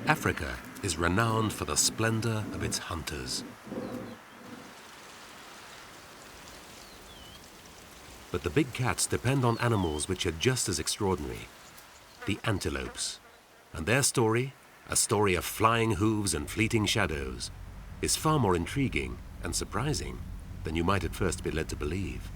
Africa is renowned for the splendor of its hunters. But the big cats depend on animals which are just as extraordinary, the antelopes. And their story, a story of flying hooves and fleeting shadows, is far more intriguing and surprising than you might at first be led to believe.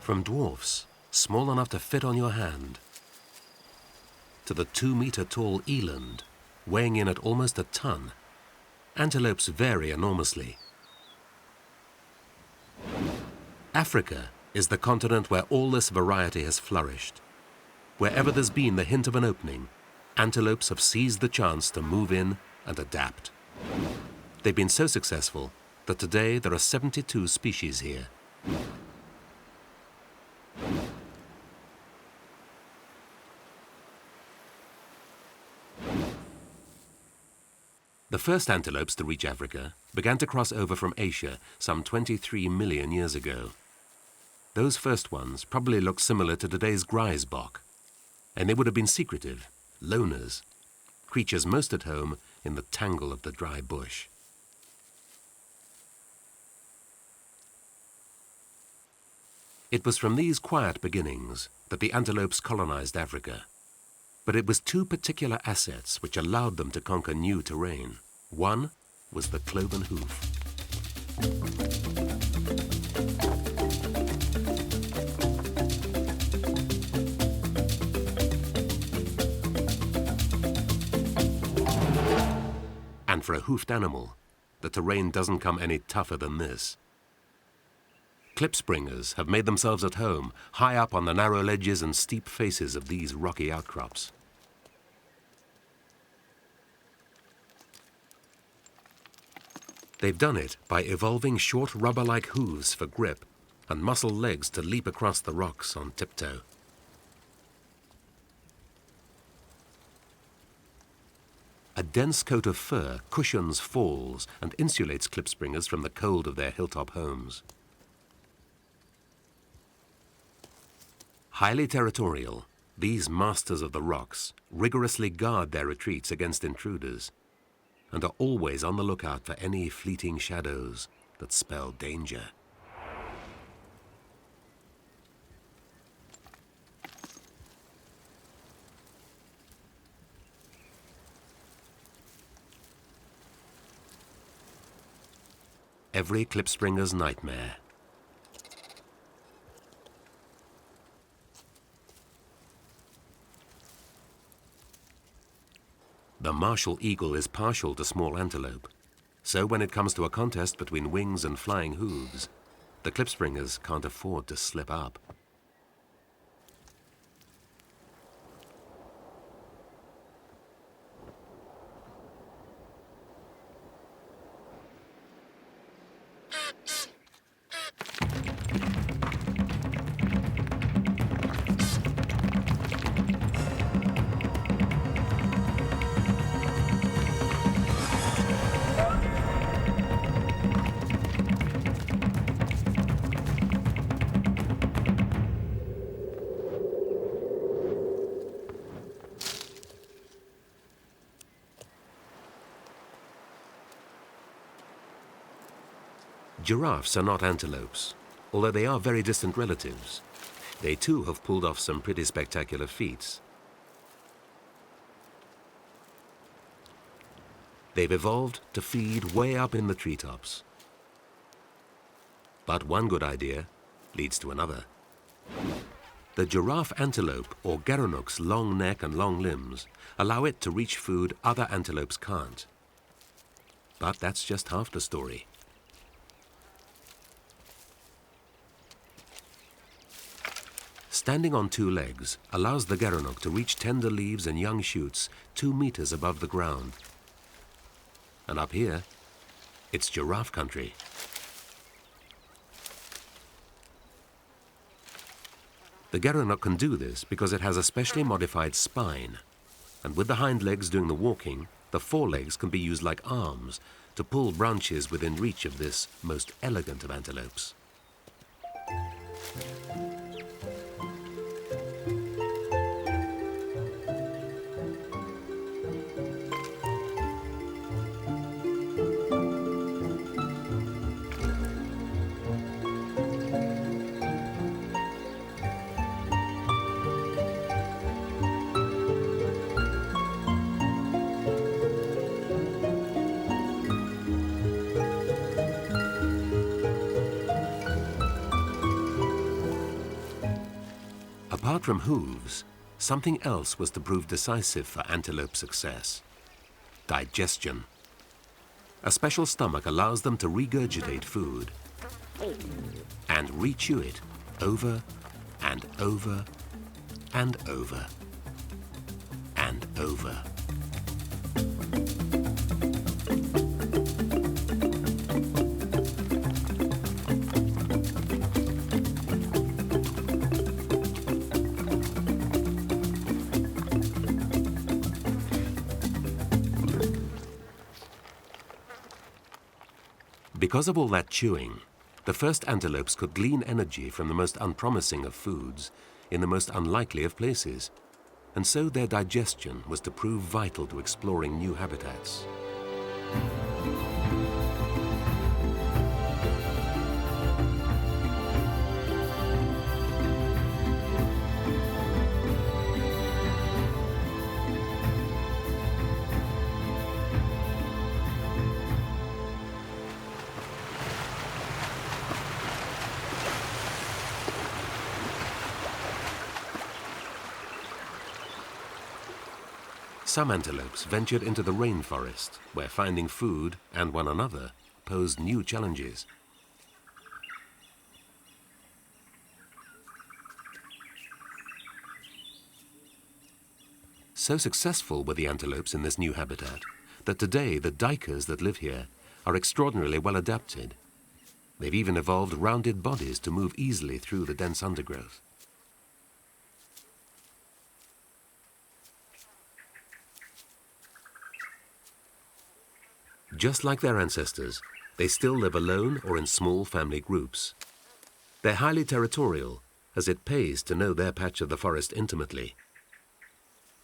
From dwarfs, small enough to fit on your hand, to the 2-meter-tall eland, weighing in at almost a ton, antelopes vary enormously. Africa is the continent where all this variety has flourished. Wherever there's been the hint of an opening, antelopes have seized the chance to move in and adapt. They've been so successful that today there are 72 species here. The first antelopes to reach Africa began to cross over from Asia some 23 million years ago. Those first ones probably looked similar to today's Greisbok, and they would have been secretive, loners, creatures most at home in the tangle of the dry bush. It was from these quiet beginnings that the antelopes colonized Africa. But it was two particular assets which allowed them to conquer new terrain. One was the cloven hoof. And for a hoofed animal, the terrain doesn't come any tougher than this. Klipspringers have made themselves at home high up on the narrow ledges and steep faces of these rocky outcrops. They've done it by evolving short rubber-like hooves for grip and muscle legs to leap across the rocks on tiptoe. A dense coat of fur cushions falls and insulates klipspringers from the cold of their hilltop homes. Highly territorial, these masters of the rocks rigorously guard their retreats against intruders and are always on the lookout for any fleeting shadows that spell danger. Every klipspringer's nightmare. The martial eagle is partial to small antelope, so when it comes to a contest between wings and flying hooves, the klipspringers can't afford to slip up. Giraffes are not antelopes, although they are very distant relatives. They too have pulled off some pretty spectacular feats. They've evolved to feed way up in the treetops. But one good idea leads to another. The giraffe antelope, or geronoc's long neck and long limbs, allow it to reach food other antelopes can't. But that's just half the story. Standing on two legs allows the geronoc to reach tender leaves and young shoots 2 meters above the ground. And up here, it's giraffe country. The geronoc can do this because it has a specially modified spine. And with the hind legs doing the walking, the forelegs can be used like arms to pull branches within reach of this most elegant of antelopes. Apart from hooves, something else was to prove decisive for antelope success: digestion. A special stomach allows them to regurgitate food and rechew it over and over and over and over. Because of all that chewing, the first antelopes could glean energy from the most unpromising of foods in the most unlikely of places, and so their digestion was to prove vital to exploring new habitats. Some antelopes ventured into the rainforest, where finding food and one another posed new challenges. So successful were the antelopes in this new habitat that today the duikers that live here are extraordinarily well adapted. They've even evolved rounded bodies to move easily through the dense undergrowth. Just like their ancestors, they still live alone or in small family groups. They're highly territorial, as it pays to know their patch of the forest intimately.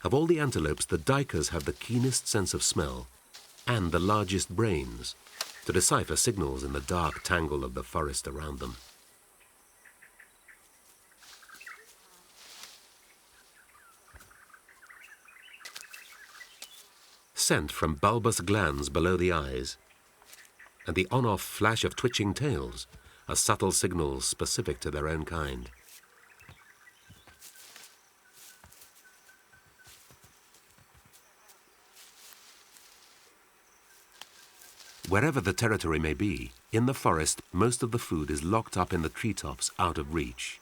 Of all the antelopes, the duikers have the keenest sense of smell and the largest brains to decipher signals in the dark tangle of the forest around them. Scent from bulbous glands below the eyes, and the on-off flash of twitching tails are subtle signals specific to their own kind. Wherever the territory may be, in the forest, most of the food is locked up in the treetops out of reach.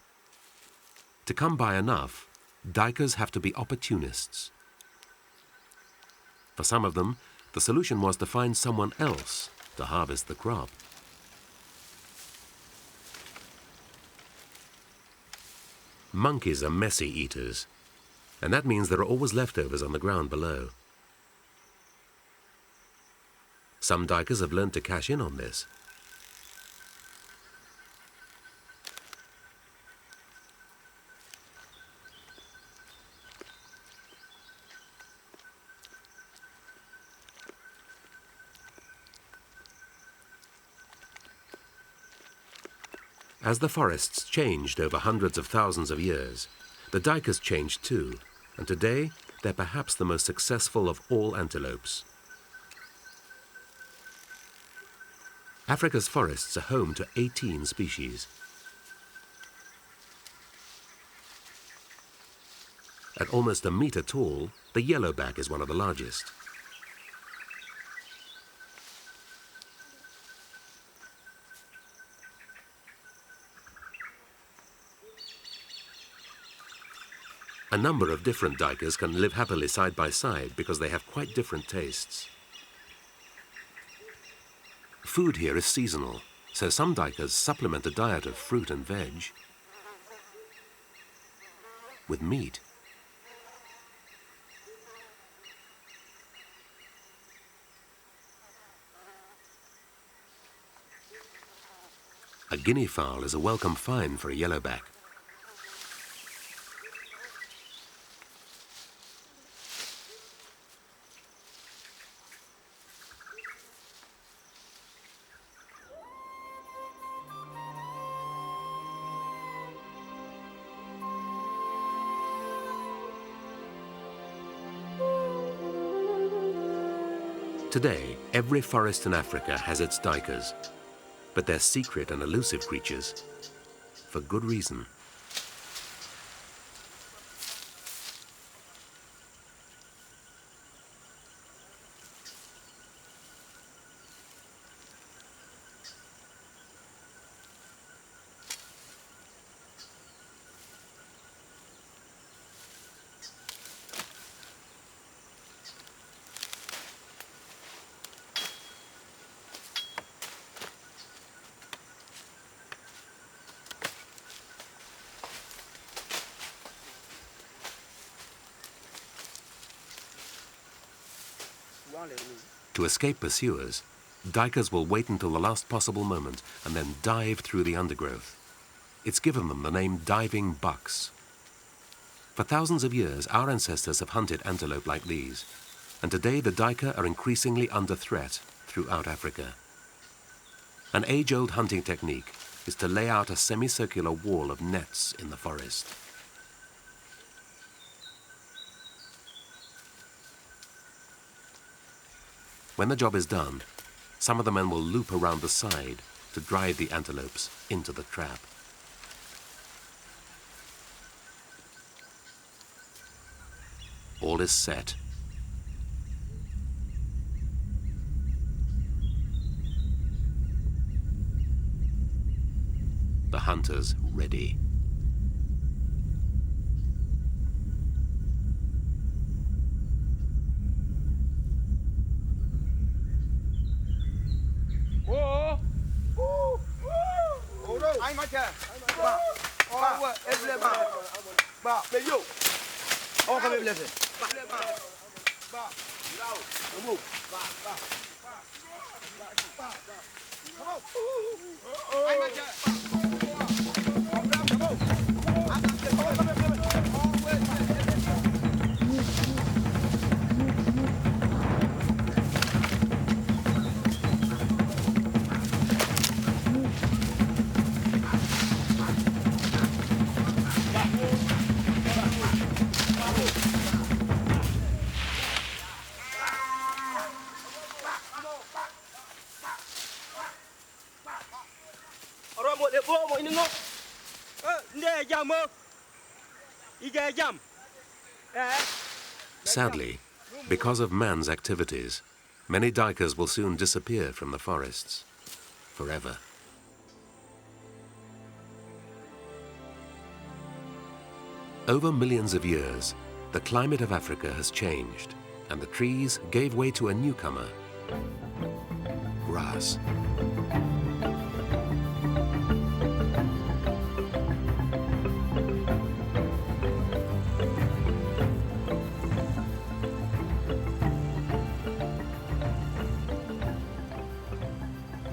To come by enough, duikers have to be opportunists. For some of them, the solution was to find someone else to harvest the crop. Monkeys are messy eaters, and that means there are always leftovers on the ground below. Some duikers have learned to cash in on this. As the forests changed over hundreds of thousands of years, the duikers changed too, and today they're perhaps the most successful of all antelopes. Africa's forests are home to 18 species. At almost a meter tall, the yellowback is one of the largest. A number of different duikers can live happily side by side because they have quite different tastes. Food here is seasonal, so some duikers supplement a diet of fruit and veg with meat. A guinea fowl is a welcome find for a yellowback. Today, every forest in Africa has its duikers, but they're secret and elusive creatures, for good reason. To escape pursuers, duikers will wait until the last possible moment and then dive through the undergrowth. It's given them the name diving bucks. For thousands of years, our ancestors have hunted antelope like these, and today the duiker are increasingly under threat throughout Africa. An age-old hunting technique is to lay out a semicircular wall of nets in the forest. When the job is done, some of the men will loop around the side to drive the antelopes into the trap. All is set. The hunters ready. Sadly, because of man's activities, many duikers will soon disappear from the forests forever. Over millions of years, the climate of Africa has changed, and the trees gave way to a newcomer, grass.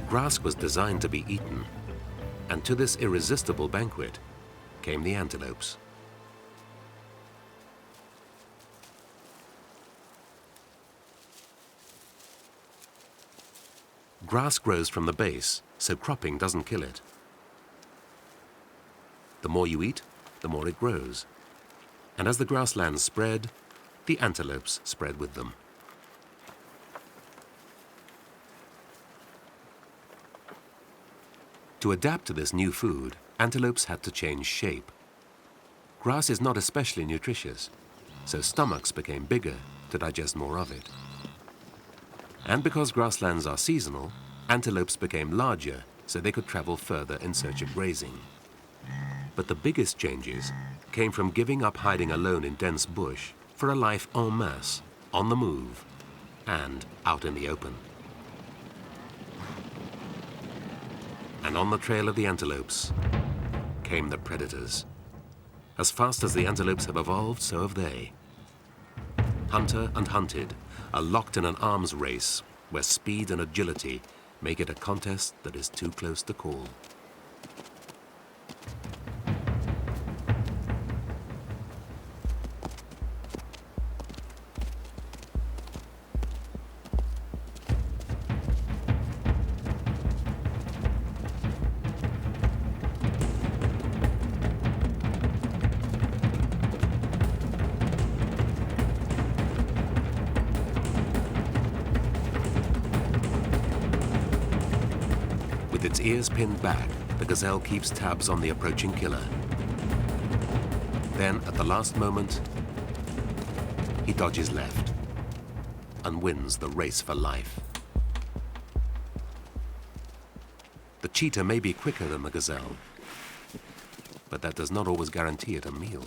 Grass was designed to be eaten, and to this irresistible banquet came the antelopes. Grass grows from the base, so cropping doesn't kill it. The more you eat, the more it grows. And as the grasslands spread, the antelopes spread with them. To adapt to this new food, antelopes had to change shape. Grass is not especially nutritious, so stomachs became bigger to digest more of it. And because grasslands are seasonal, antelopes became larger so they could travel further in search of grazing. But the biggest changes came from giving up hiding alone in dense bush for a life en masse, on the move, and out in the open. And on the trail of the antelopes came the predators. As fast as the antelopes have evolved, so have they. Hunter and hunted are locked in an arms race where speed and agility make it a contest that is too close to call. With its ears pinned back, the gazelle keeps tabs on the approaching killer. Then, at the last moment, he dodges left and wins the race for life. The cheetah may be quicker than the gazelle, but that does not always guarantee it a meal.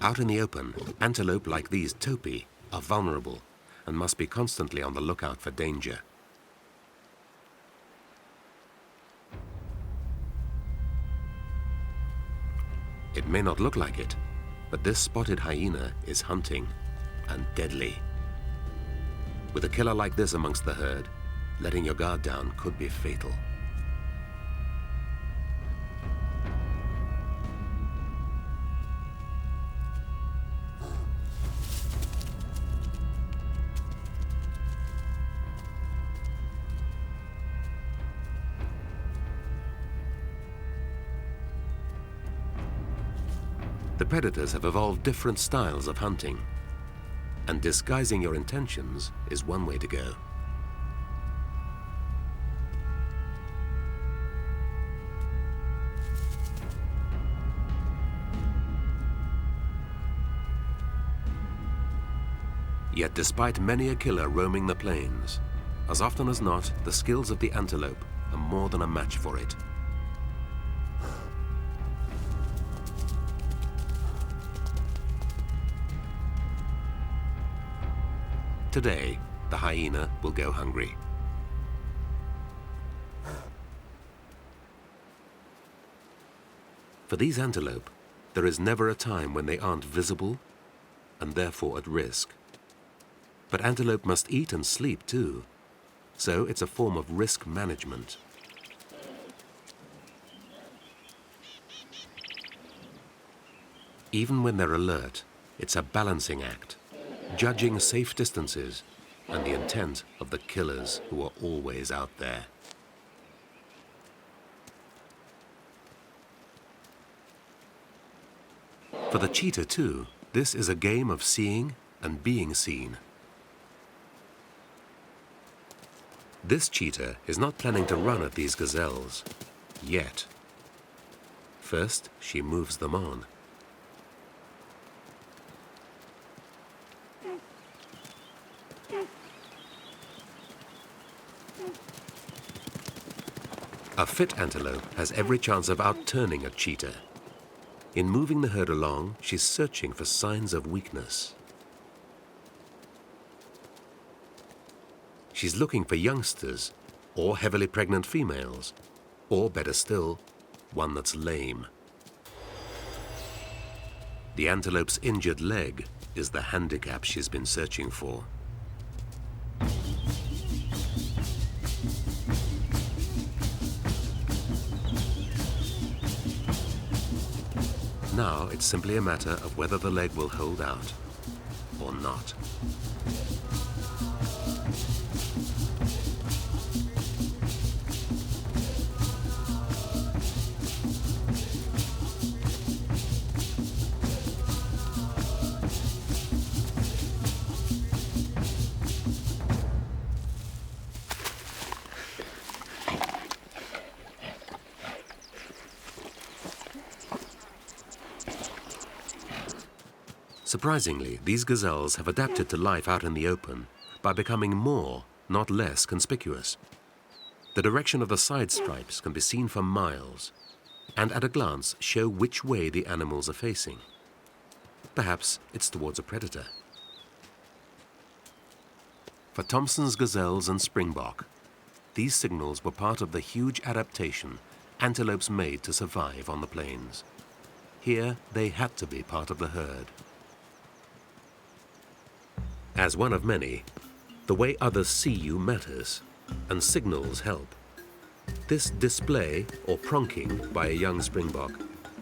Out in the open, antelope like these topi are vulnerable and must be constantly on the lookout for danger. It may not look like it, but this spotted hyena is hunting and deadly. With a killer like this amongst the herd, letting your guard down could be fatal. The predators have evolved different styles of hunting, and disguising your intentions is one way to go. Yet despite many a killer roaming the plains, as often as not, the skills of the antelope are more than a match for it. Today, the hyena will go hungry. For these antelope, there is never a time when they aren't visible and therefore at risk. But antelope must eat and sleep too, so it's a form of risk management. Even when they're alert, it's a balancing act, judging safe distances and the intent of the killers who are always out there. For the cheetah too, this is a game of seeing and being seen. This cheetah is not planning to run at these gazelles, yet. First, she moves them on. A fit antelope has every chance of outturning a cheetah. In moving the herd along, she's searching for signs of weakness. She's looking for youngsters, or heavily pregnant females, or better still, one that's lame. The antelope's injured leg is the handicap she's been searching for. Now it's simply a matter of whether the leg will hold out or not. Surprisingly, these gazelles have adapted to life out in the open by becoming more, not less, conspicuous. The direction of the side stripes can be seen for miles, and at a glance show which way the animals are facing. Perhaps it's towards a predator. For Thomson's gazelles and springbok, these signals were part of the huge adaptation antelopes made to survive on the plains. Here, they had to be part of the herd. As one of many, the way others see you matters, and signals help. This display, or pronking, by a young springbok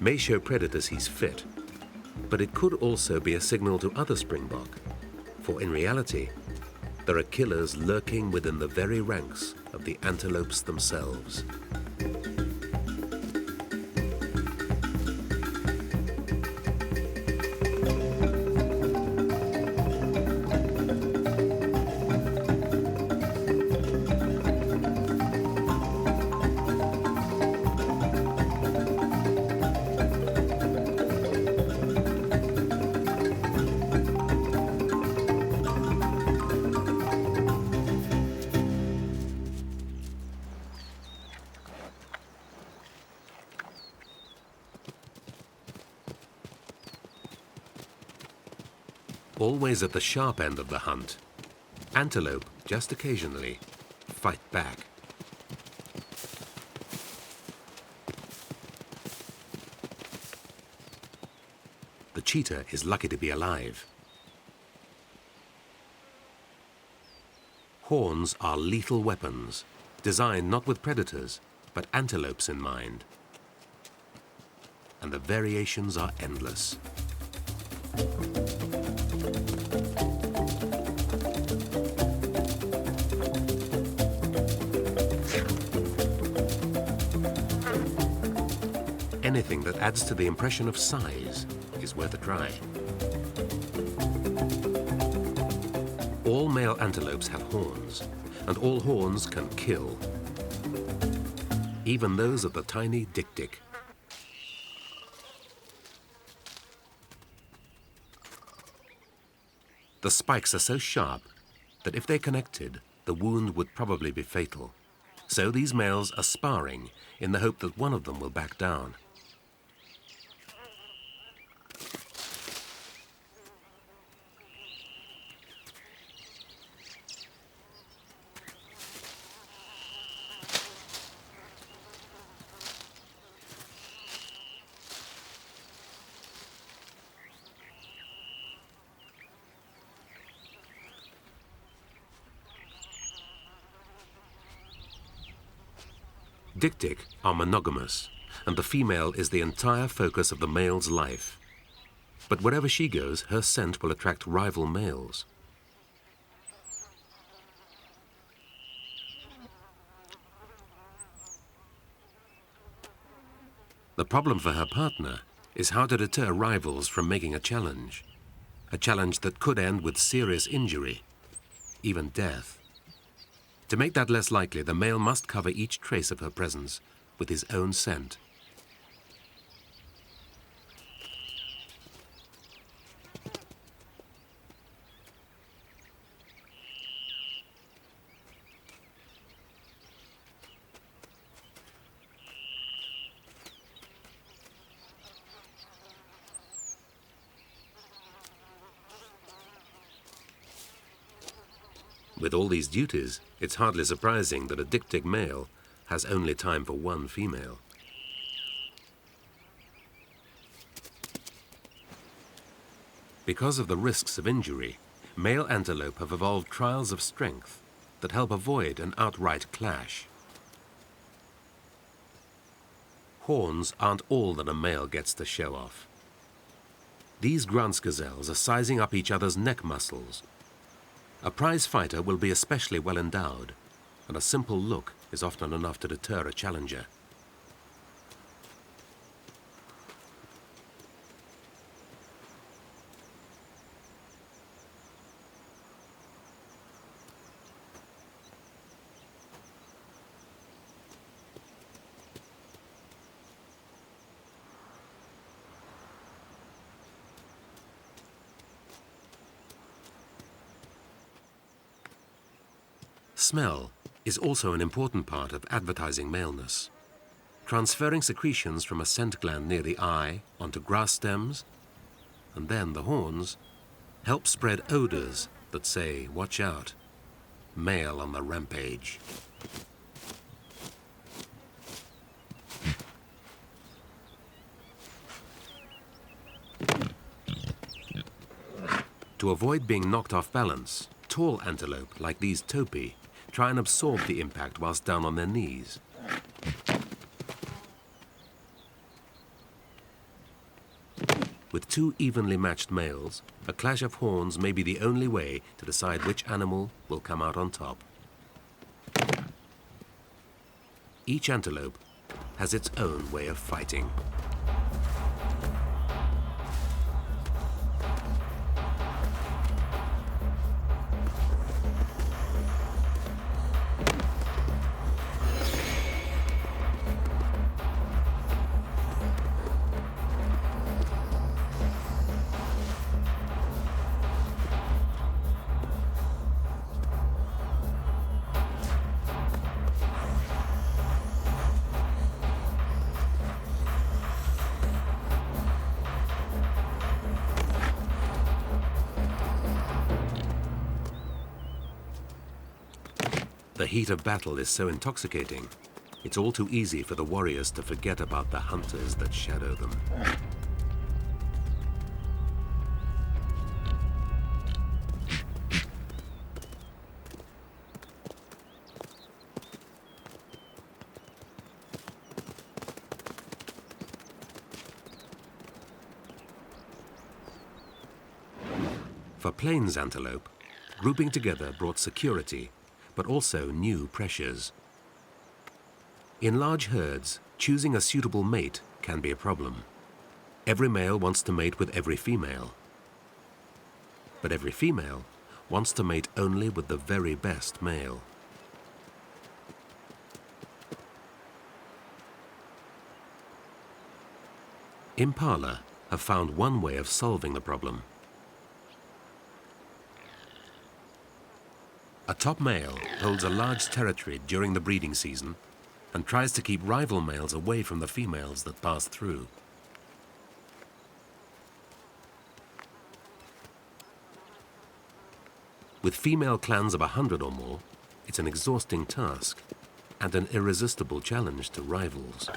may show predators he's fit, but it could also be a signal to other springbok, for in reality, there are killers lurking within the very ranks of the antelopes themselves. Always at the sharp end of the hunt, antelope, just occasionally, fight back. The cheetah is lucky to be alive. Horns are lethal weapons, designed not with predators, but antelopes in mind. And the variations are endless. Anything that adds to the impression of size is worth a try. All male antelopes have horns, and all horns can kill, even those of the tiny dik-dik. The spikes are so sharp that if they connected, the wound would probably be fatal. So these males are sparring in the hope that one of them will back down. Dik-dik are monogamous, and the female is the entire focus of the male's life. But wherever she goes, her scent will attract rival males. The problem for her partner is how to deter rivals from making a challenge that could end with serious injury, even death. To make that less likely, the male must cover each trace of her presence with his own scent. With all these duties, it's hardly surprising that a dik-dik male has only time for one female. Because of the risks of injury, male antelope have evolved trials of strength that help avoid an outright clash. Horns aren't all that a male gets to show off. These Grant's gazelles are sizing up each other's neck muscles. A prize fighter will be especially well endowed, and a simple look is often enough to deter a challenger. Smell is also an important part of advertising maleness. Transferring secretions from a scent gland near the eye onto grass stems, and then the horns, help spread odors that say, "Watch out, male on the rampage." To avoid being knocked off balance, tall antelope, like these topi, try and absorb the impact whilst down on their knees. With two evenly matched males, a clash of horns may be the only way to decide which animal will come out on top. Each antelope has its own way of fighting. The heat of battle is so intoxicating, it's all too easy for the warriors to forget about the hunters that shadow them. For plains antelope, grouping together brought security, but also new pressures. In large herds, choosing a suitable mate can be a problem. Every male wants to mate with every female. But every female wants to mate only with the very best male. Impala have found one way of solving the problem. A top male holds a large territory during the breeding season and tries to keep rival males away from the females that pass through. With female clans of 100 or more, it's an exhausting task and an irresistible challenge to rivals.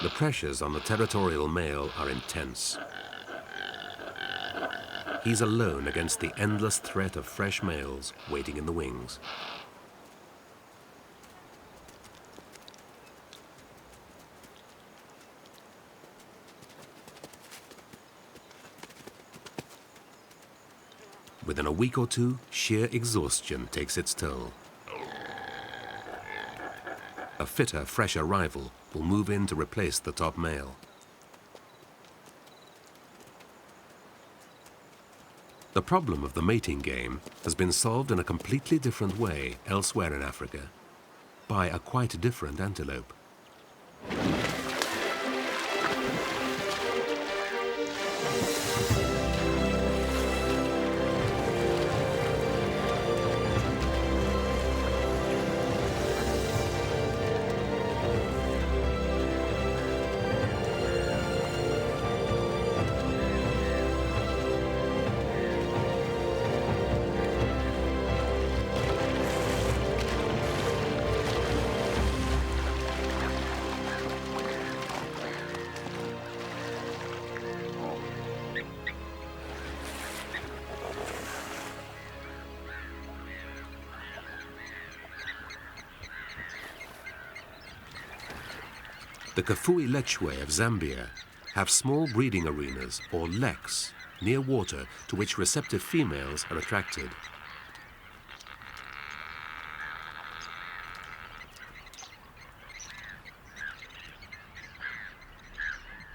The pressures on the territorial male are intense. He's alone against the endless threat of fresh males waiting in the wings. Within a week or two, sheer exhaustion takes its toll. A fitter, fresher rival will move in to replace the top male. The problem of the mating game has been solved in a completely different way elsewhere in Africa, by a quite different antelope. The Kafue lechwe of Zambia have small breeding arenas, or leks, near water to which receptive females are attracted.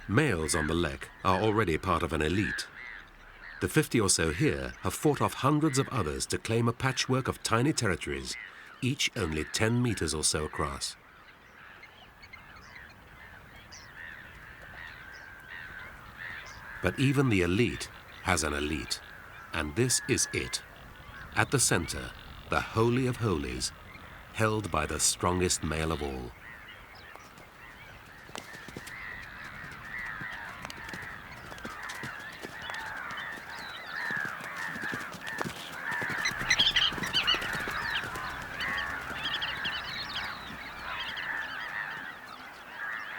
Males on the lek are already part of an elite. The 50 or so here have fought off hundreds of others to claim a patchwork of tiny territories, each only 10 meters or so across. But even the elite has an elite, and this is it. At the center, the Holy of Holies, held by the strongest male of all.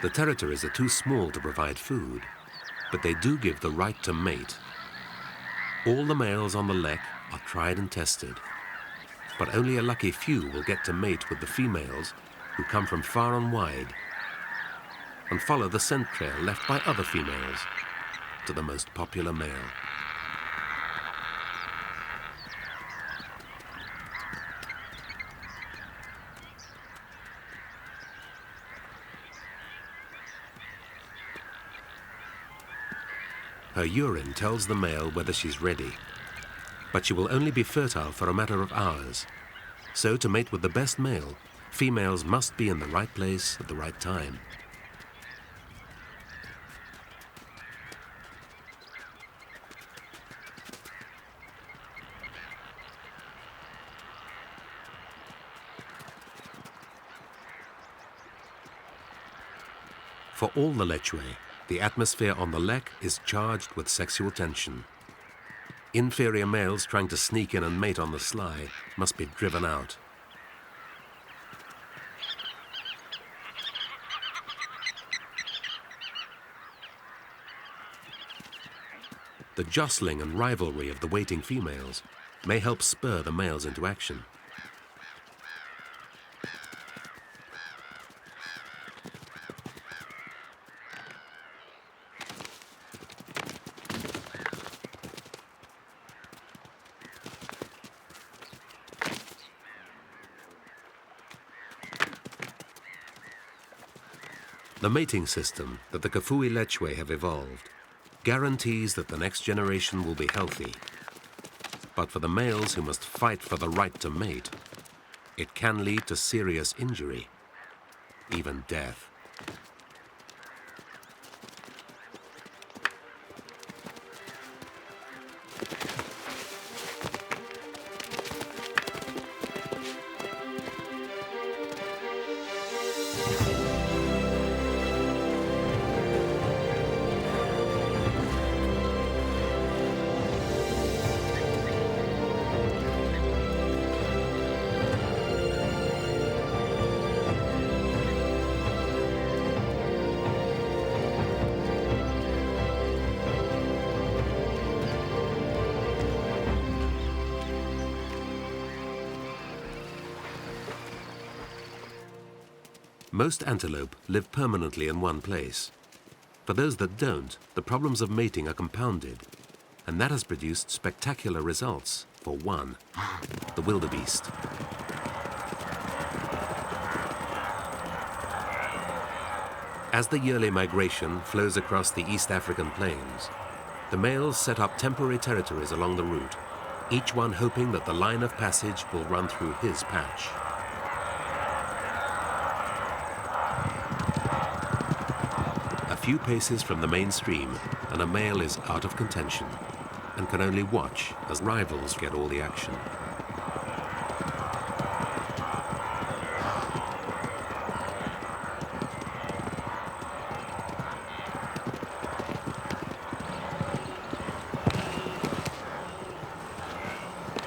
The territories are too small to provide food, but they do give the right to mate. All the males on the lek are tried and tested, but only a lucky few will get to mate with the females who come from far and wide and follow the scent trail left by other females to the most popular male. Her urine tells the male whether she's ready, but she will only be fertile for a matter of hours. So to mate with the best male, females must be in the right place at the right time. For all the lechwe, the atmosphere on the lek is charged with sexual tension. Inferior males trying to sneak in and mate on the sly must be driven out. The jostling and rivalry of the waiting females may help spur the males into action. The mating system that the Kafue lechwe have evolved guarantees that the next generation will be healthy. But for the males who must fight for the right to mate, it can lead to serious injury, even death. Most antelope live permanently in one place. For those that don't, the problems of mating are compounded, and that has produced spectacular results for one, the wildebeest. As the yearly migration flows across the East African plains, the males set up temporary territories along the route, each one hoping that the line of passage will run through his patch. A few paces from the main stream, and a male is out of contention and can only watch as rivals get all the action.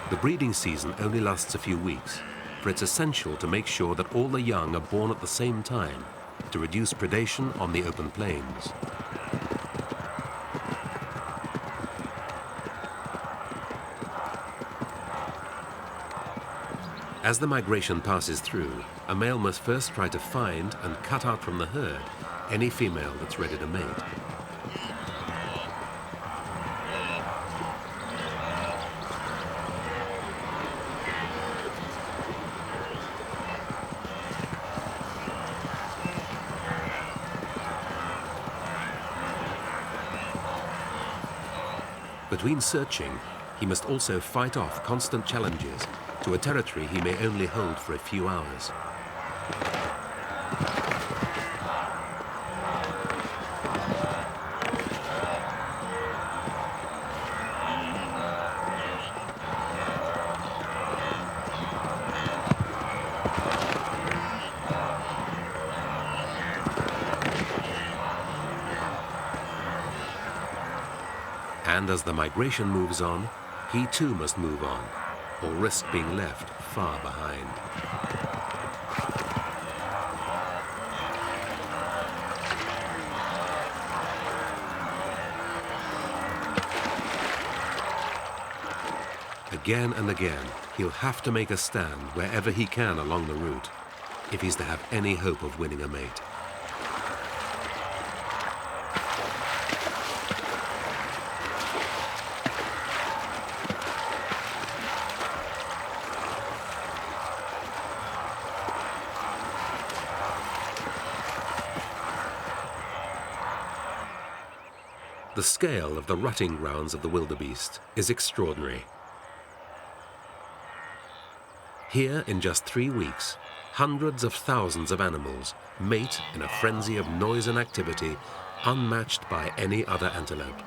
The breeding season only lasts a few weeks, for it's essential to make sure that all the young are born at the same time to reduce predation on the open plains. As the migration passes through, a male must first try to find and cut out from the herd any female that's ready to mate. Between searching, he must also fight off constant challenges to a territory he may only hold for a few hours. And as the migration moves on, he too must move on, or risk being left far behind. Again and again, he'll have to make a stand wherever he can along the route, if he's to have any hope of winning a mate. The scale of the rutting grounds of the wildebeest is extraordinary. Here, in just 3 weeks, hundreds of thousands of animals mate in a frenzy of noise and activity unmatched by any other antelope.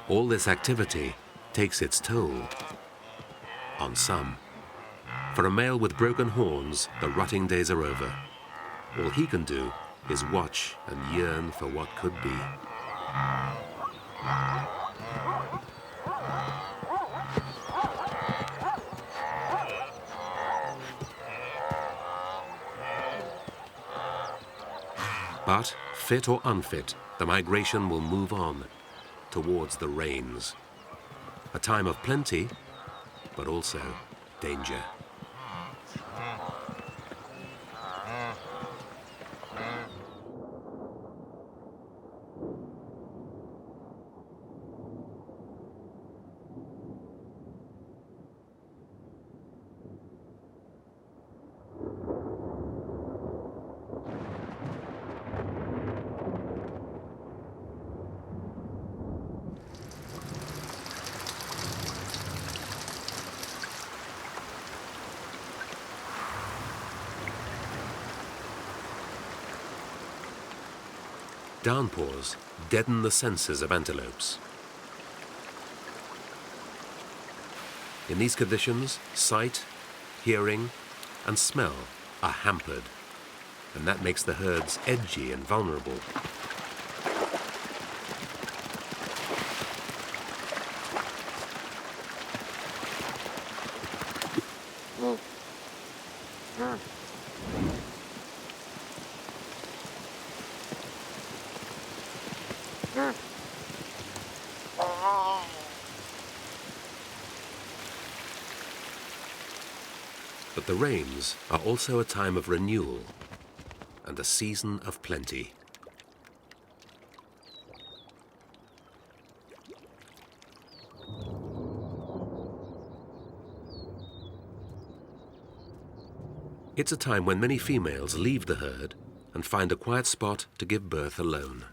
All this activity takes its toll on some. For a male with broken horns, the rutting days are over. All he can do is watch and yearn for what could be. But, fit or unfit, the migration will move on towards the rains. A time of plenty, but also danger. Downpours deaden the senses of antelopes. In these conditions, sight, hearing, and smell are hampered, and that makes the herds edgy and vulnerable. But the rains are also a time of renewal and a season of plenty. It's a time when many females leave the herd and find a quiet spot to give birth alone.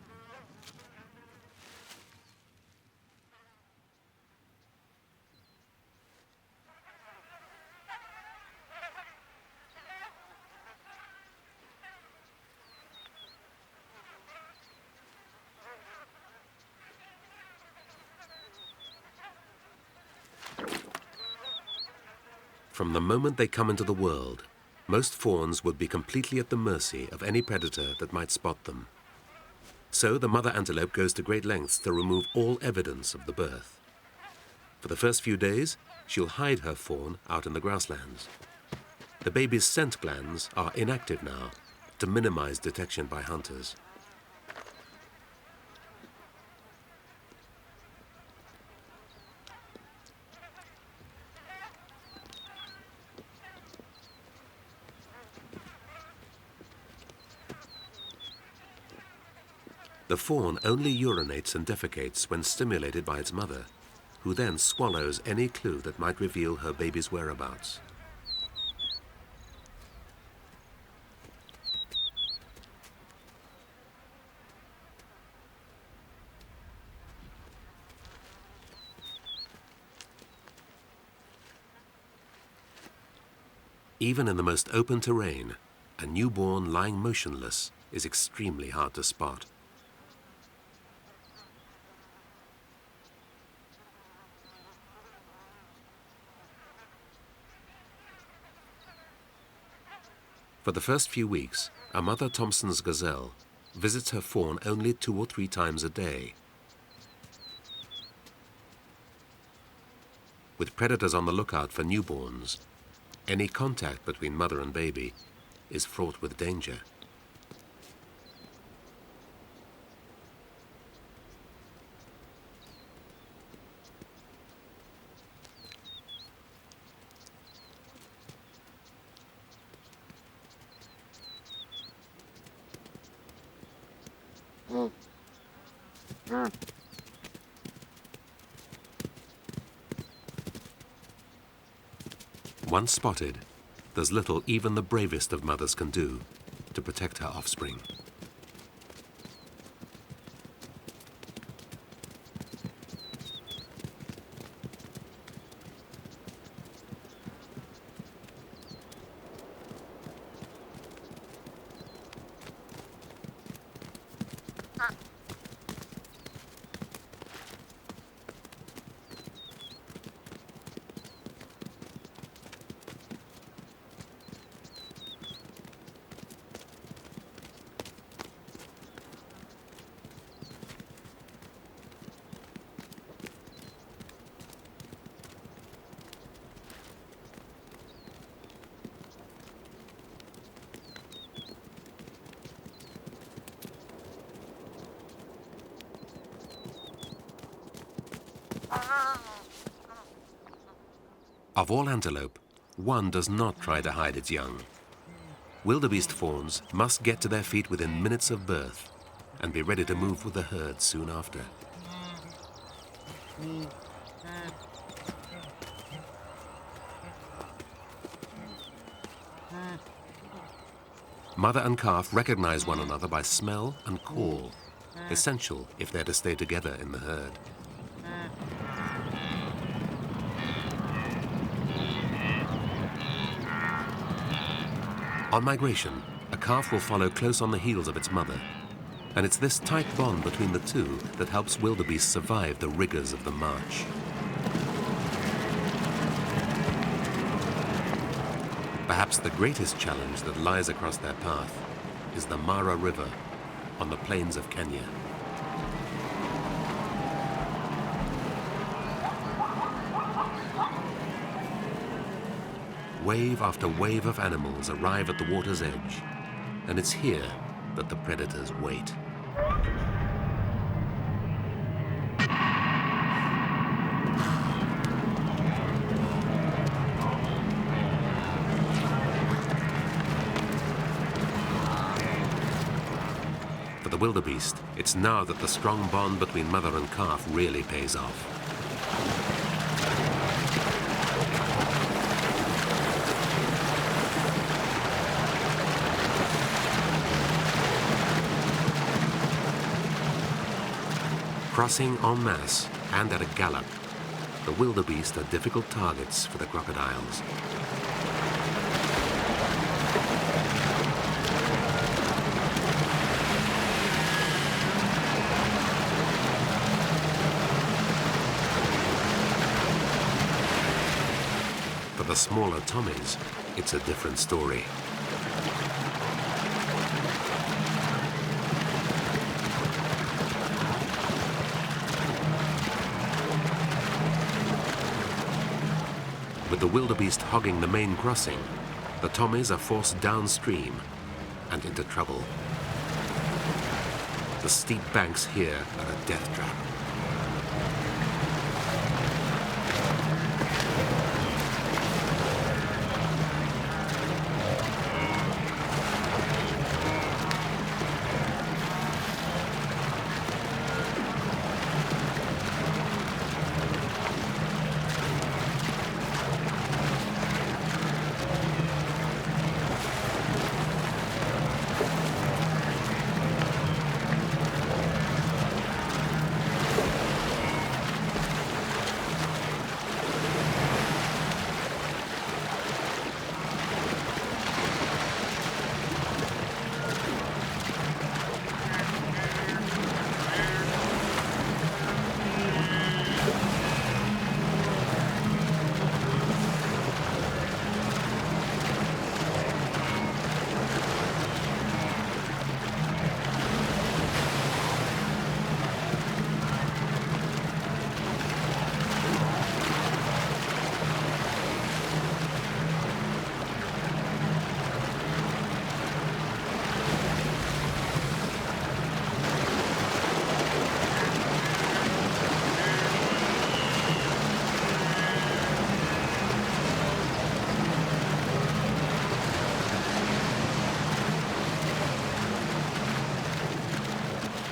From the moment they come into the world, most fawns would be completely at the mercy of any predator that might spot them. So the mother antelope goes to great lengths to remove all evidence of the birth. For the first few days, she'll hide her fawn out in the grasslands. The baby's scent glands are inactive now to minimize detection by hunters. The fawn only urinates and defecates when stimulated by its mother, who then swallows any clue that might reveal her baby's whereabouts. Even in the most open terrain, a newborn lying motionless is extremely hard to spot. For the first few weeks, a mother Thompson's gazelle visits her fawn only 2 or 3 times a day. With predators on the lookout for newborns, any contact between mother and baby is fraught with danger. Once spotted, there's little even the bravest of mothers can do to protect her offspring. Of all antelope, one does not try to hide its young. Wildebeest fawns must get to their feet within minutes of birth and be ready to move with the herd soon after. Mother and calf recognize one another by smell and call, essential if they're to stay together in the herd. On migration, a calf will follow close on the heels of its mother, and it's this tight bond between the two that helps wildebeest survive the rigors of the march. Perhaps the greatest challenge that lies across their path is the Mara River on the plains of Kenya. Wave after wave of animals arrive at the water's edge, and it's here that the predators wait. For the wildebeest, it's now that the strong bond between mother and calf really pays off. Crossing en masse and at a gallop, the wildebeest are difficult targets for the crocodiles. For the smaller tommies, it's a different story. With the wildebeest hogging the main crossing, the tommies are forced downstream and into trouble. The steep banks here are a death trap.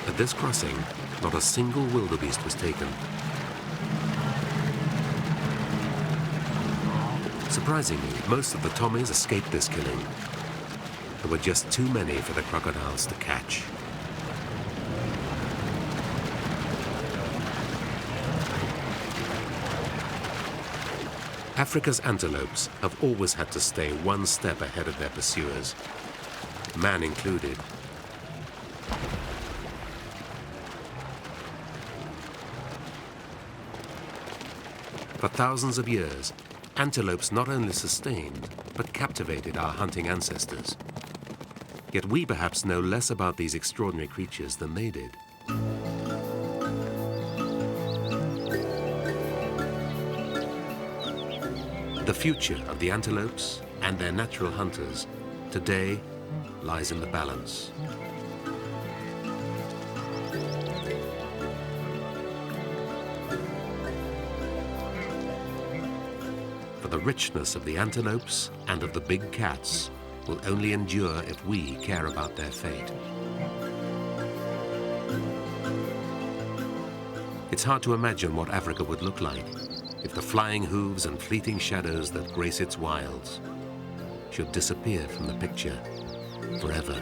At this crossing, not a single wildebeest was taken. Surprisingly, most of the tommies escaped this killing. There were just too many for the crocodiles to catch. Africa's antelopes have always had to stay one step ahead of their pursuers, man included. For thousands of years, antelopes not only sustained, but captivated our hunting ancestors. Yet we perhaps know less about these extraordinary creatures than they did. The future of the antelopes and their natural hunters today lies in the balance. For the richness of the antelopes and of the big cats will only endure if we care about their fate. It's hard to imagine what Africa would look like if the flying hooves and fleeting shadows that grace its wilds should disappear from the picture forever.